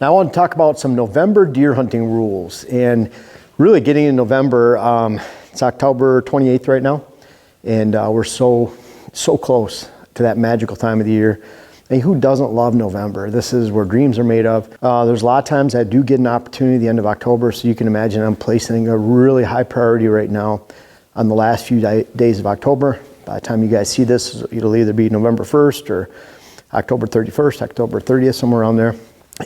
Now I want to talk about some November deer hunting rules, and really getting in November. It's October 28th right now, and we're so close to that magical time of the year. And who doesn't love November? This is where dreams are made of. There's a lot of times I do get an opportunity at the end of October, so you can imagine I'm placing a really high priority right now on the last few days of October. By the time you guys see this, it'll either be November 1st or October 31st, October 30th, somewhere around there.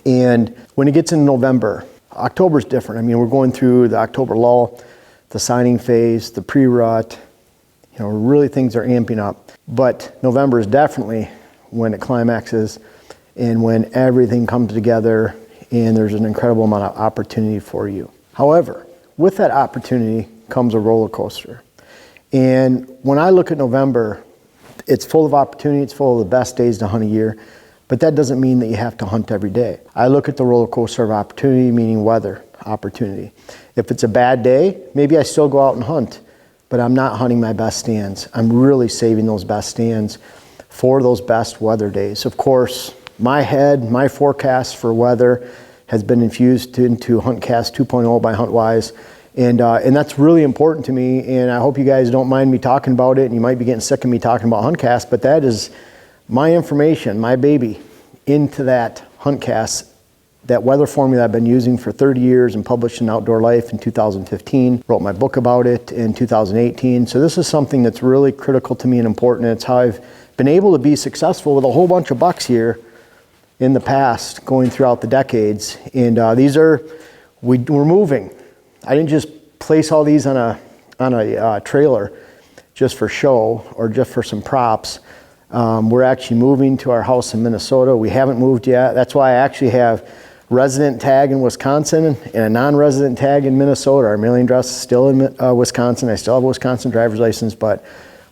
And when it gets into November, October's different. I mean, we're going through the October lull, the signing phase, the pre-rut, really things are amping up. But November is definitely when it climaxes and when everything comes together and there's an incredible amount of opportunity for you. However, with that opportunity comes a roller coaster. And when I look at November, it's full of opportunity, it's full of the best days to hunt a year, but that doesn't mean that you have to hunt every day. I look at the roller coaster of opportunity, meaning weather opportunity. If it's a bad day, maybe I still go out and hunt, but I'm not hunting my best stands. I'm really saving those best stands for those best weather days. Of course, my forecast for weather has been infused into HuntCast 2.0 by HuntWise. And that's really important to me, and I hope you guys don't mind me talking about it, and you might be getting sick of me talking about HuntCast, but that is my information, my baby, into that HuntCast, that weather formula I've been using for 30 years and published in Outdoor Life in 2015, wrote my book about it in 2018. So this is something that's really critical to me and important. It's how I've been able to be successful with a whole bunch of bucks here in the past, going throughout the decades. And we're moving. I didn't just place all these on a trailer just for show or just for some props. We're actually moving to our house in Minnesota. We haven't moved yet. That's why I actually have resident tag in Wisconsin and a non-resident tag in Minnesota. Our mailing address is still in Wisconsin. I still have a Wisconsin driver's license, but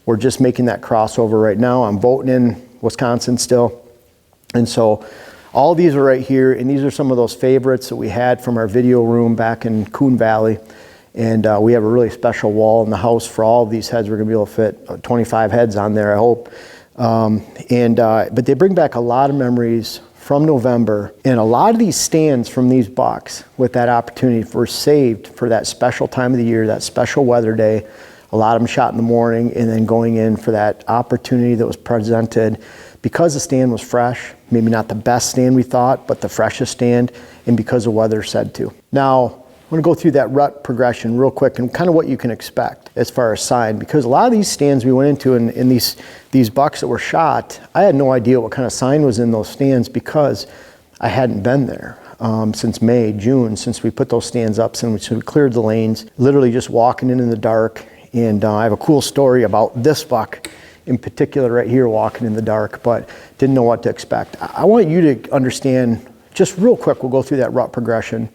we're just making that crossover right now. I'm voting in Wisconsin still. And so all these are right here, and these are some of those favorites that we had from our video room back in Coon Valley. And we have a really special wall in the house for all of these heads. We're gonna be able to fit 25 heads on there, I hope. But they bring back a lot of memories from November, and a lot of these stands from these bucks with that opportunity were saved for that special time of the year, that special weather day. A lot of them shot in the morning and then going in for that opportunity that was presented because the stand was fresh, maybe not the best stand we thought, but the freshest stand, and because the weather said to. Now, I'm gonna go through that rut progression real quick and kind of what you can expect as far as sign, because a lot of these stands we went into in these bucks that were shot, I had no idea what kind of sign was in those stands because I hadn't been there since May, June, since we put those stands up, since we cleared the lanes, literally just walking in the dark. And I have a cool story about this buck in particular right here, walking in the dark, but didn't know what to expect. I want you to understand, just real quick, we'll go through that rut progression.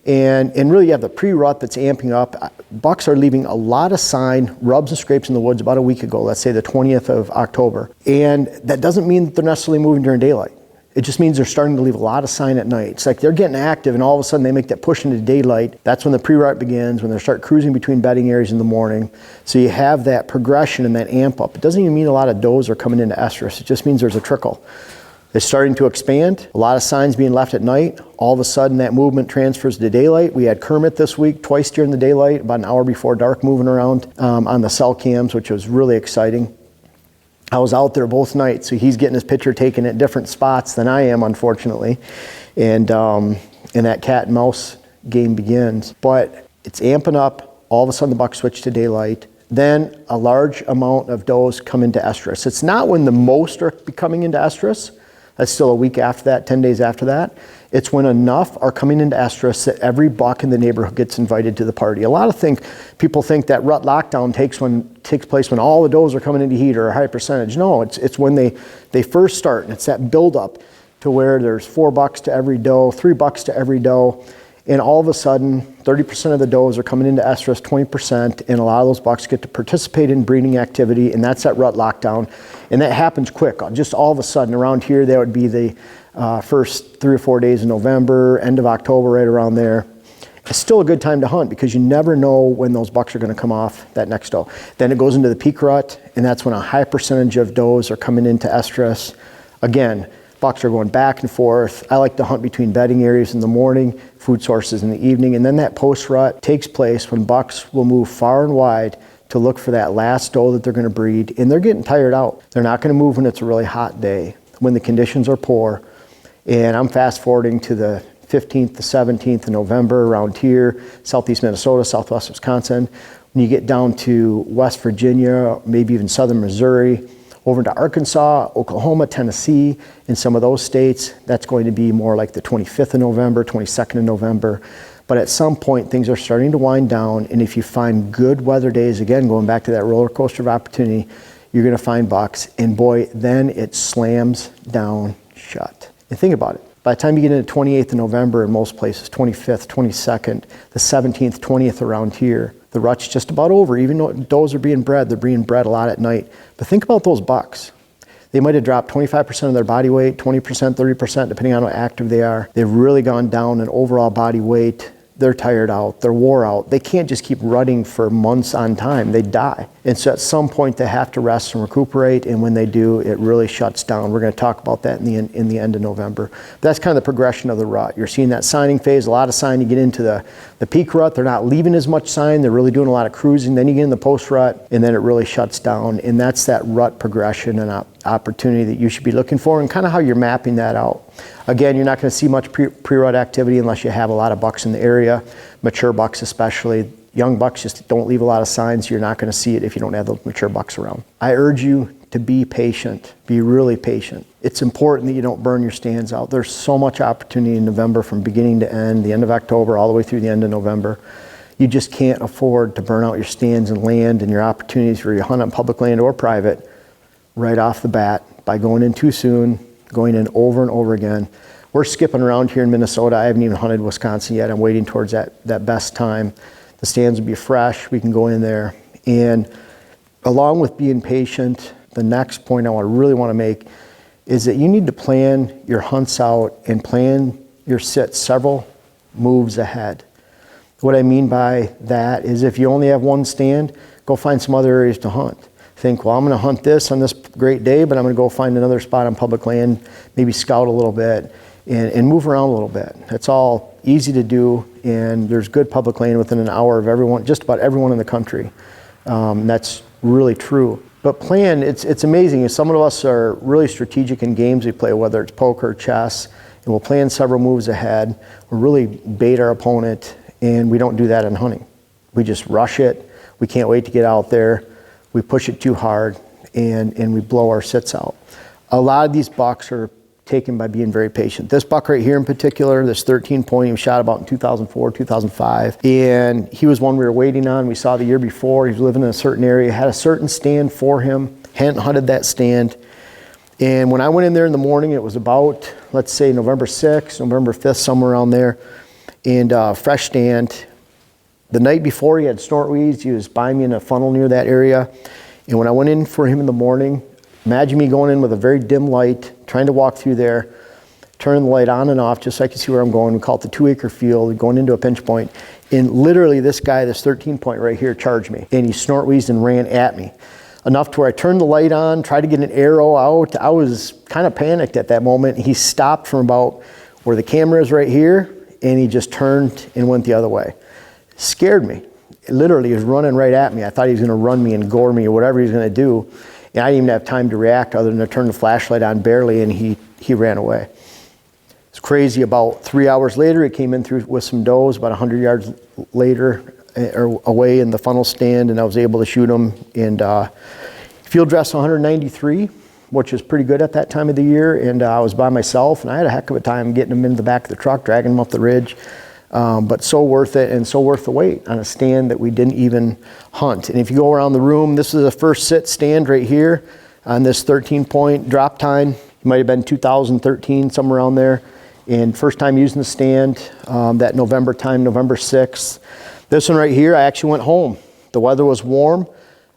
And really you have the pre-rut that's amping up. Bucks are leaving a lot of sign, rubs and scrapes in the woods about a week ago, let's say the 20th of October. And that doesn't mean that they're necessarily moving during daylight. It just means they're starting to leave a lot of sign at night. It's like they're getting active and all of a sudden they make that push into daylight. That's when the pre-rut begins, when they start cruising between bedding areas in the morning. So you have that progression and that amp up. It doesn't even mean a lot of does are coming into estrus. It just means there's a trickle. It's starting to expand. A lot of signs being left at night. All of a sudden that movement transfers to daylight. We had Kermit this week, twice during the daylight, about an hour before dark, moving around on the cell cams, which was really exciting. I was out there both nights, so he's getting his picture taken at different spots than I am, unfortunately. And that cat and mouse game begins. But it's amping up. All of a sudden the bucks switch to daylight. Then a large amount of does come into estrus. It's not when the most are coming into estrus. That's still a week after that, 10 days after that. It's when enough are coming into estrus that every buck in the neighborhood gets invited to the party. A lot of people think that rut lockdown takes place when all the does are coming into heat or a high percentage. No, it's when they first start, and it's that buildup to where there's 4 bucks to every doe, 3 bucks to every doe, and all of a sudden 30% of the does are coming into estrus, 20%, and a lot of those bucks get to participate in breeding activity, and that's that rut lockdown. And that happens quick, just all of a sudden. Around here, that would be the first 3 or 4 days of November, end of October, right around there. It's still a good time to hunt because you never know when those bucks are going to come off that next doe. Then it goes into the peak rut, and that's when a high percentage of does are coming into estrus. Again, Bucks are going back and forth. I like to hunt between bedding areas in the morning, food sources in the evening, and then that post rut takes place when bucks will move far and wide to look for that last doe that they're going to breed, and they're getting tired out. They're not going to move when it's a really hot day, when the conditions are poor. And I'm fast forwarding to the 15th to 17th of November around here, southeast Minnesota, southwest Wisconsin. When you get down to West Virginia, maybe even southern Missouri, over into Arkansas, Oklahoma, Tennessee, in some of those states, that's going to be more like the 25th of November, 22nd of November. But at some point, things are starting to wind down, and if you find good weather days, again, going back to that roller coaster of opportunity, you're gonna find bucks, and boy, then it slams down shut. And think about it. By the time you get into 28th of November in most places, 25th, 22nd, the 17th, 20th around here, the rut's just about over. Even though does are being bred, they're being bred a lot at night. But think about those bucks. They might have dropped 25% of their body weight, 20%, 30%, depending on how active they are. They've really gone down in overall body weight. They're tired out, they're wore out. They can't just keep rutting for months on time, they die. And so at some point they have to rest and recuperate, and when they do, it really shuts down. We're gonna talk about that in the end of November. That's kind of the progression of the rut. You're seeing that signing phase, a lot of sign, you get into the peak rut, they're not leaving as much sign, they're really doing a lot of cruising, then you get in the post rut, and then it really shuts down, and that's that rut progression and opportunity that you should be looking for, and kind of how you're mapping that out. Again, you're not going to see much pre-rut activity unless you have a lot of bucks in the area, mature bucks especially. Young bucks just don't leave a lot of signs. You're not going to see it if you don't have those mature bucks around. I urge you to be patient, be really patient. It's important that you don't burn your stands out. There's so much opportunity in November from beginning to end, the end of October all the way through the end of November. You just can't afford to burn out your stands and land and your opportunities for your hunt on public land or private right off the bat by going in too soon, going in over and over again. We're skipping around here in Minnesota. I haven't even hunted Wisconsin yet. I'm waiting towards that best time. The stands will be fresh. We can go in there. And along with being patient, the next point I really want to make is that you need to plan your hunts out and plan your sits several moves ahead. What I mean by that is if you only have one stand, go find some other areas to hunt. Think, well, I'm going to hunt this on this great day, but I'm going to go find another spot on public land, maybe scout a little bit and move around a little bit. It's all easy to do, and there's good public land within an hour of everyone, just about everyone in the country. That's really true. But plan, it's amazing. Some of us are really strategic in games we play, whether it's poker or chess, and we'll plan several moves ahead. We'll really bait our opponent, and we don't do that in hunting. We just rush it. We can't wait to get out there. We push it too hard, and we blow our sits out. A lot of these bucks are taken by being very patient. This buck right here in particular, this 13 point, he was shot about in 2004, 2005. And he was one we were waiting on. We saw the year before. He was living in a certain area, had a certain stand for him, hadn't hunted that stand. And when I went in there in the morning, it was about, let's say November 6th, November 5th, somewhere around there. And fresh stand. The night before he had snort weeds. He was by me in a funnel near that area. And when I went in for him in the morning, imagine me going in with a very dim light, trying to walk through there, turning the light on and off just so I could see where I'm going. We call it the 2-acre field, going into a pinch point. And literally this guy, this 13 point right here, charged me. And he snort wheezed and ran at me. Enough to where I turned the light on, tried to get an arrow out. I was kind of panicked at that moment. He stopped from about where the camera is right here, and he just turned and went the other way. Scared me. Literally, he was running right at me. I thought he was going to run me and gore me or whatever he was going to do. And I didn't even have time to react other than to turn the flashlight on barely, and he ran away. It's crazy. About 3 hours later, he came in through with some does, about 100 yards later, or away in the funnel stand, and I was able to shoot him. And field dress 193, which is pretty good at that time of the year. And I was by myself, and I had a heck of a time getting him into the back of the truck, dragging him up the ridge. But so worth it, and so worth the wait on a stand that we didn't even hunt. And if you go around the room, this is the first sit stand right here on this 13 point drop time. It might have been 2013, somewhere around there. And first time using the stand, that November time, November 6th. This one right here, I actually went home. The weather was warm.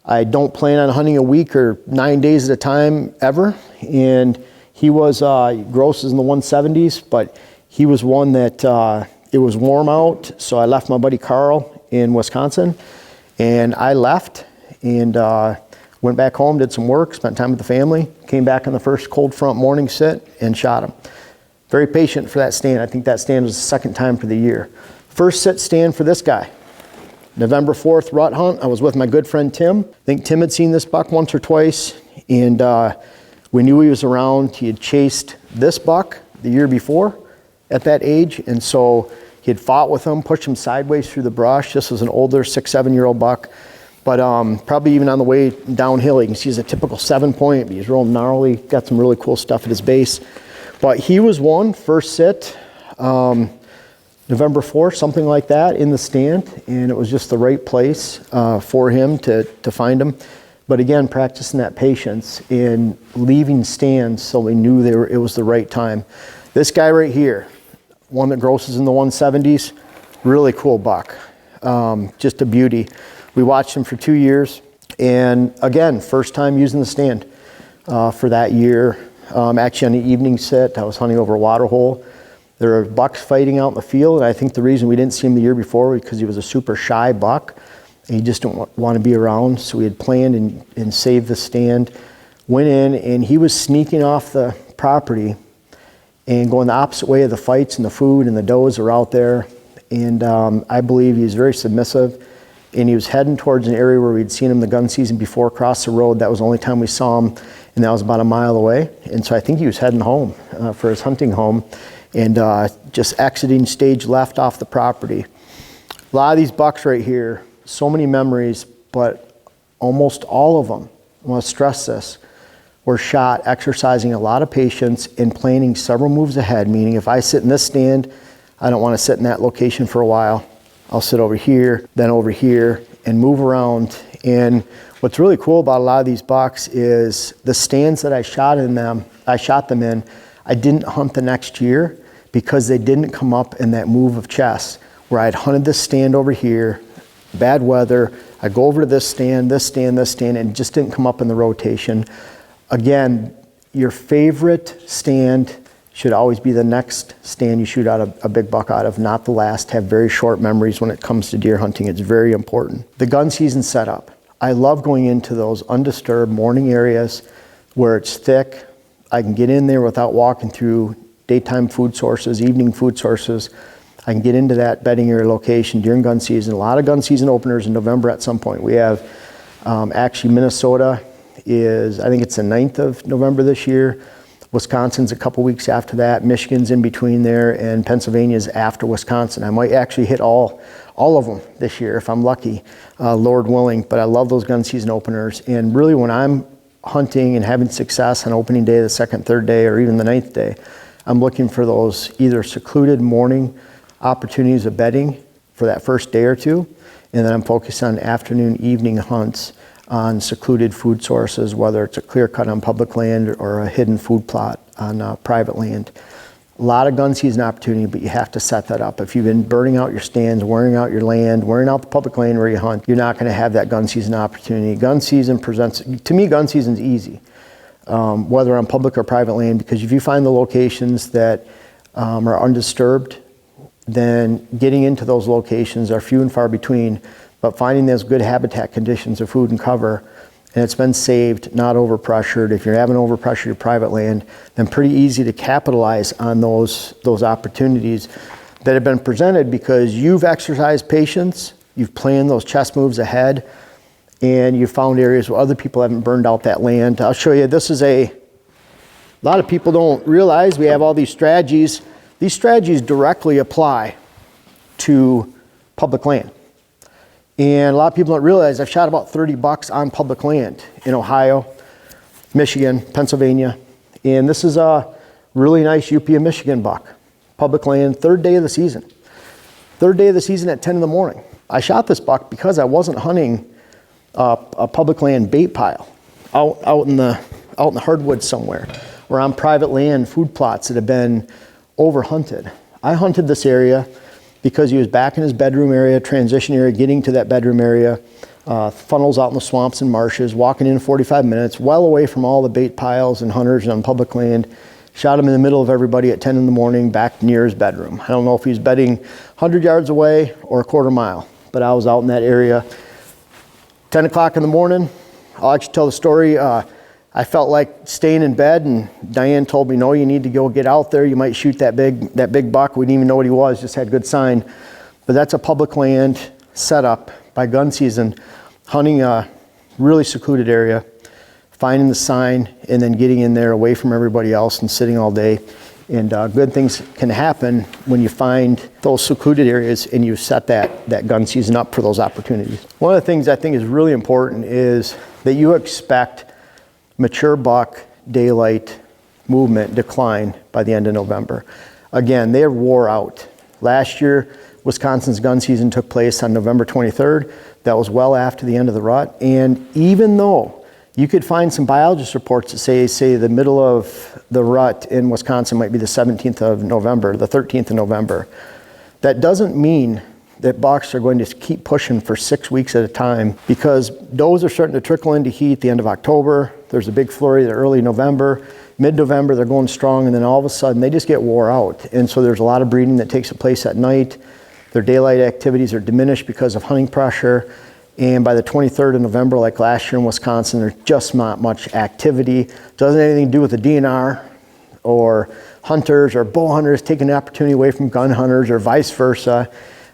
I don't plan on hunting a week or 9 days at a time ever. And he was, gross is in the 170s, but he was one that, it was warm out, so I left my buddy Carl in Wisconsin, and I left and Went back home, did some work, spent time with the family, came back on the first cold front morning sit and shot him. Very patient for that stand. I think that stand was the second time for the year. First sit stand for this guy. November 4th rut hunt. I was with my good friend Tim. I think Tim had seen this buck once or twice, and we knew he was around. He had chased this buck the year before at that age, and so he had fought with him, pushed him sideways through the brush. This was an older 6-7-year-old buck. But probably even on the way downhill, you can see he's a typical 7-point, but he's real gnarly, got some really cool stuff at his base. But he was one, first sit, November 4th, something like that, in the stand, and it was just the right place for him to find him. But again, practicing that patience and leaving stands so we knew it was the right time. This guy right here, one that grosses in the 170s, really cool buck, just a beauty. We watched him for 2 years, and again, first time using the stand for that year. Actually on the evening sit, I was hunting over a water hole. There were bucks fighting out in the field, and I think the reason we didn't see him the year before was because he was a super shy buck, and he just didn't want to be around, so we had planned and saved the stand. Went in, and he was sneaking off the property and going the opposite way of the fights and the food, and the does are out there, and I believe he's very submissive. And he was heading towards an area where we'd seen him the gun season before, across the road. That was the only time we saw him, and that was about a mile away. And so I think he was heading home for his hunting home, and just exiting stage left off the property. A lot of these bucks right here, so many memories, but almost all of them, I want to stress this, were shot exercising a lot of patience and planning several moves ahead, meaning if I sit in this stand, I don't want to sit in that location for a while. I'll sit over here, then over here, and move around. And what's really cool about a lot of these bucks is the stands that I shot them in, I didn't hunt the next year because they didn't come up in that move of chess, where I'd hunted this stand over here, bad weather, I'd go over to this stand, this stand, this stand, and it just didn't come up in the rotation. Again, your favorite stand should always be the next stand you shoot out a big buck out of, not the last. Have very short memories when it comes to deer hunting. It's very important. The gun season setup. I love going into those undisturbed morning areas where it's thick. I can get in there without walking through daytime food sources, evening food sources. I can get into that bedding area location during gun season. A lot of gun season openers in November at some point. We have actually Minnesota is, I think it's the 9th of November this year. Wisconsin's a couple weeks after that. Michigan's in between there, and Pennsylvania's after Wisconsin. I might actually hit all of them this year if I'm lucky, Lord willing. But I love those gun season openers. And really, when I'm hunting and having success on opening day, the second, third day, or even the 9th day, I'm looking for those either secluded morning opportunities of bedding for that first day or two, and then I'm focused on afternoon, evening hunts on secluded food sources, whether it's a clear cut on public land or a hidden food plot on private land. A lot of gun season opportunity, but you have to set that up. If you've been burning out your stands, wearing out your land, wearing out the public land where you hunt, you're not going to have that gun season opportunity. Gun season presents, to me, gun season's easy, whether on public or private land, because if you find the locations that are undisturbed, then getting into those locations are few and far between. But finding those good habitat conditions of food and cover, and it's been saved, not overpressured. If you're having overpressured your private land, then pretty easy to capitalize on those opportunities that have been presented because you've exercised patience, you've planned those chess moves ahead, and you've found areas where other people haven't burned out that land. I'll show you, this is a lot of people don't realize we have all these strategies. These strategies directly apply to public land. And a lot of people don't realize I've shot about 30 bucks on public land in Ohio, Michigan, Pennsylvania. And this is a really nice UP of Michigan buck. Public land, third day of the season. Third day of the season at 10 in the morning. I shot this buck because I wasn't hunting a public land bait pile out in the hardwoods somewhere, or on private land food plots that have been over hunted. I hunted this area because he was back in his bedroom area, transition area, getting to that bedroom area, funnels out in the swamps and marshes, walking in 45 minutes, well away from all the bait piles and hunters on public land. Shot him in the middle of everybody at 10 in the morning, back near his bedroom. I don't know if he was bedding 100 yards away or a quarter mile, but I was out in that area. 10 o'clock in the morning, I'll actually tell the story. I felt like staying in bed, and Diane told me, no, you need to go get out there. You might shoot that big buck. We didn't even know what he was, just had good sign. But that's a public land set up by gun season, hunting a really secluded area, finding the sign, and then getting in there away from everybody else and sitting all day. And good things can happen when you find those secluded areas and you set that gun season up for those opportunities. One of the things I think is really important is that you expect mature buck daylight movement decline by the end of November. Again, they wore out. Last year, Wisconsin's gun season took place on November 23rd. That was well after the end of the rut. And even though you could find some biologist reports that say the middle of the rut in Wisconsin might be the 17th of November, the 13th of November, that doesn't mean that bucks are going to keep pushing for 6 weeks at a time, because does are starting to trickle into heat the end of October. There's a big flurry early November. Mid-November, they're going strong, and then all of a sudden, they just get wore out. And so there's a lot of breeding that takes place at night. Their daylight activities are diminished because of hunting pressure. And by the 23rd of November, like last year in Wisconsin, there's just not much activity. Doesn't have anything to do with the DNR or hunters or bow hunters taking the opportunity away from gun hunters or vice versa.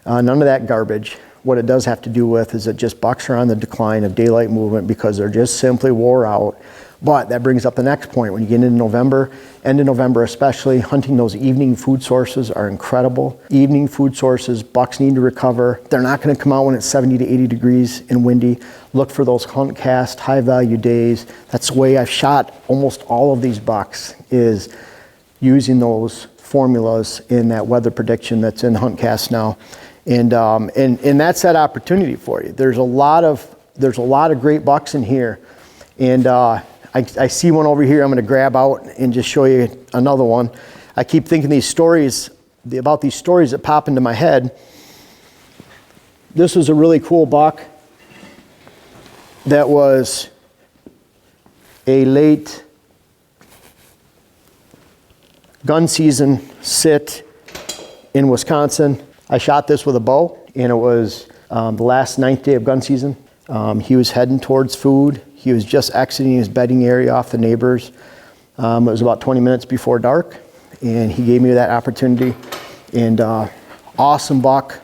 None of that garbage. What it does have to do with is that just bucks are on the decline of daylight movement because they're just simply wore out. But that brings up the next point. When you get into November, end of November especially, hunting those evening food sources are incredible. Evening food sources, bucks need to recover. They're not going to come out when it's 70 to 80 degrees and windy. Look for those hunt cast, high value days. That's the way I've shot almost all of these bucks, is using those formulas in that weather prediction that's in hunt cast now. And that's that opportunity for you. There's a lot of great bucks in here. And I see one over here I'm going to grab out and just show you another one. I keep thinking about these stories that pop into my head. This was a really cool buck that was a late gun season sit in Wisconsin. I shot this with a bow, and it was the last 9th day of gun season. He was heading towards food. He was just exiting his bedding area off the neighbors. It was about 20 minutes before dark, and he gave me that opportunity. And awesome buck,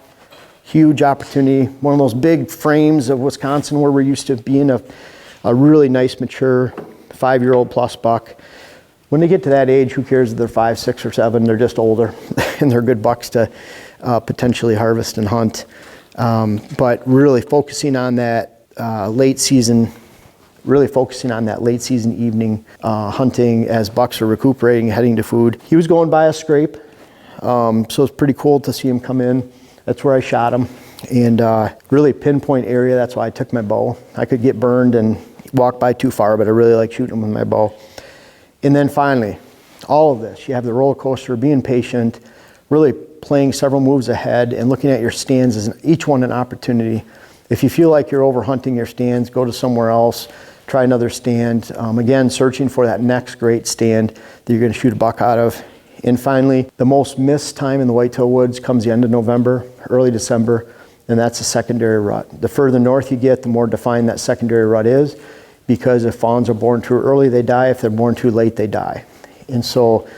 huge opportunity. One of those big frames of Wisconsin where we're used to being a really nice, mature 5-year-old plus buck. When they get to that age, who cares if they're 5, 6, or 7? They're just older, and they're good bucks to potentially harvest and hunt. But really focusing on that late season evening hunting as bucks are recuperating, heading to food. He was going by a scrape, so it's pretty cool to see him come in. That's where I shot him, and really pinpoint area. That's why I took my bow. I could get burned and walk by too far, but I really like shooting him with my bow. And then finally, all of this, you have the roller coaster, being patient, really playing several moves ahead and looking at your stands as each one an opportunity. If you feel like you're over hunting your stands, go to somewhere else, try another stand. Again, searching for that next great stand that you're going to shoot a buck out of. And finally, the most missed time in the whitetail woods comes the end of November, early December, and that's a secondary rut. The further north you get, the more defined that secondary rut is, because if fawns are born too early, they die. If they're born too late, they die. And so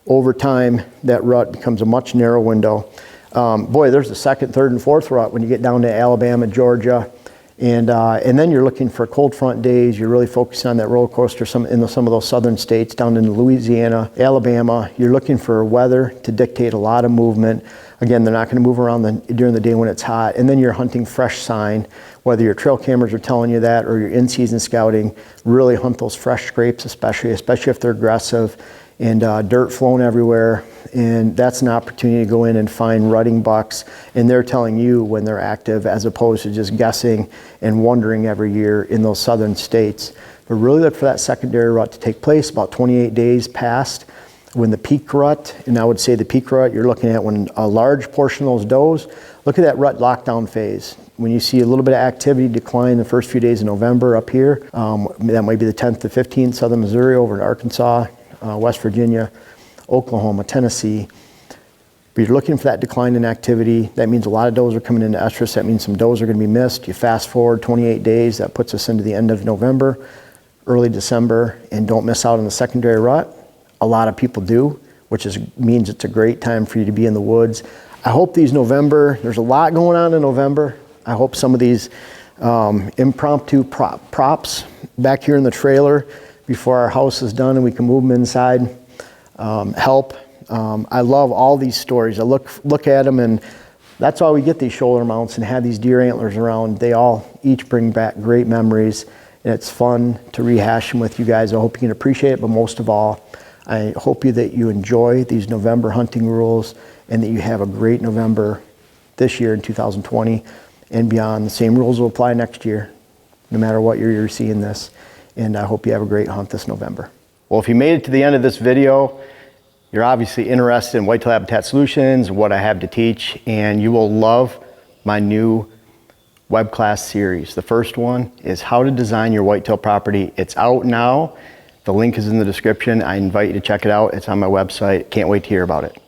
over time, that rut becomes a much narrow window. Boy, there's the second, third, and fourth rut when you get down to Alabama, Georgia, and then you're looking for cold front days. You're really focusing on that roller coaster in some of those southern states, down in Louisiana, Alabama. You're looking for weather to dictate a lot of movement. Again, they're not going to move around during the day when it's hot. And then you're hunting fresh sign, whether your trail cameras are telling you that or your in-season scouting. Really hunt those fresh scrapes, especially if they're aggressive, and dirt flowing everywhere. And that's an opportunity to go in and find rutting bucks, and they're telling you when they're active, as opposed to just guessing and wondering every year in those southern states. But really look for that secondary rut to take place about 28 days past when the peak rut, and I would say the peak rut you're looking at when a large portion of those does, look at that rut lockdown phase. When you see a little bit of activity decline the first few days of November up here, that might be the 10th to 15th, southern Missouri over to Arkansas, West Virginia, Oklahoma, Tennessee. But you're looking for that decline in activity. That means a lot of does are coming into estrus. That means some does are going to be missed. You fast forward 28 days, that puts us into the end of November, early December, and don't miss out on the secondary rut. A lot of people do, which means it's a great time for you to be in the woods. I hope there's a lot going on in November. I hope some of these impromptu props back here in the trailer before our house is done and we can move them inside help. I love all these stories. I look at them, and that's why we get these shoulder mounts and have these deer antlers around. They all each bring back great memories, and it's fun to rehash them with you guys. I hope you can appreciate it, but most of all, I hope that you enjoy these November hunting rules and that you have a great November this year in 2020 and beyond. The same rules will apply next year, no matter what year you're seeing this. And I hope you have a great hunt this November. Well, if you made it to the end of this video, you're obviously interested in Whitetail Habitat Solutions, what I have to teach, and you will love my new web class series. The first one is how to design your whitetail property. It's out now. The link is in the description. I invite you to check it out. It's on my website. Can't wait to hear about it.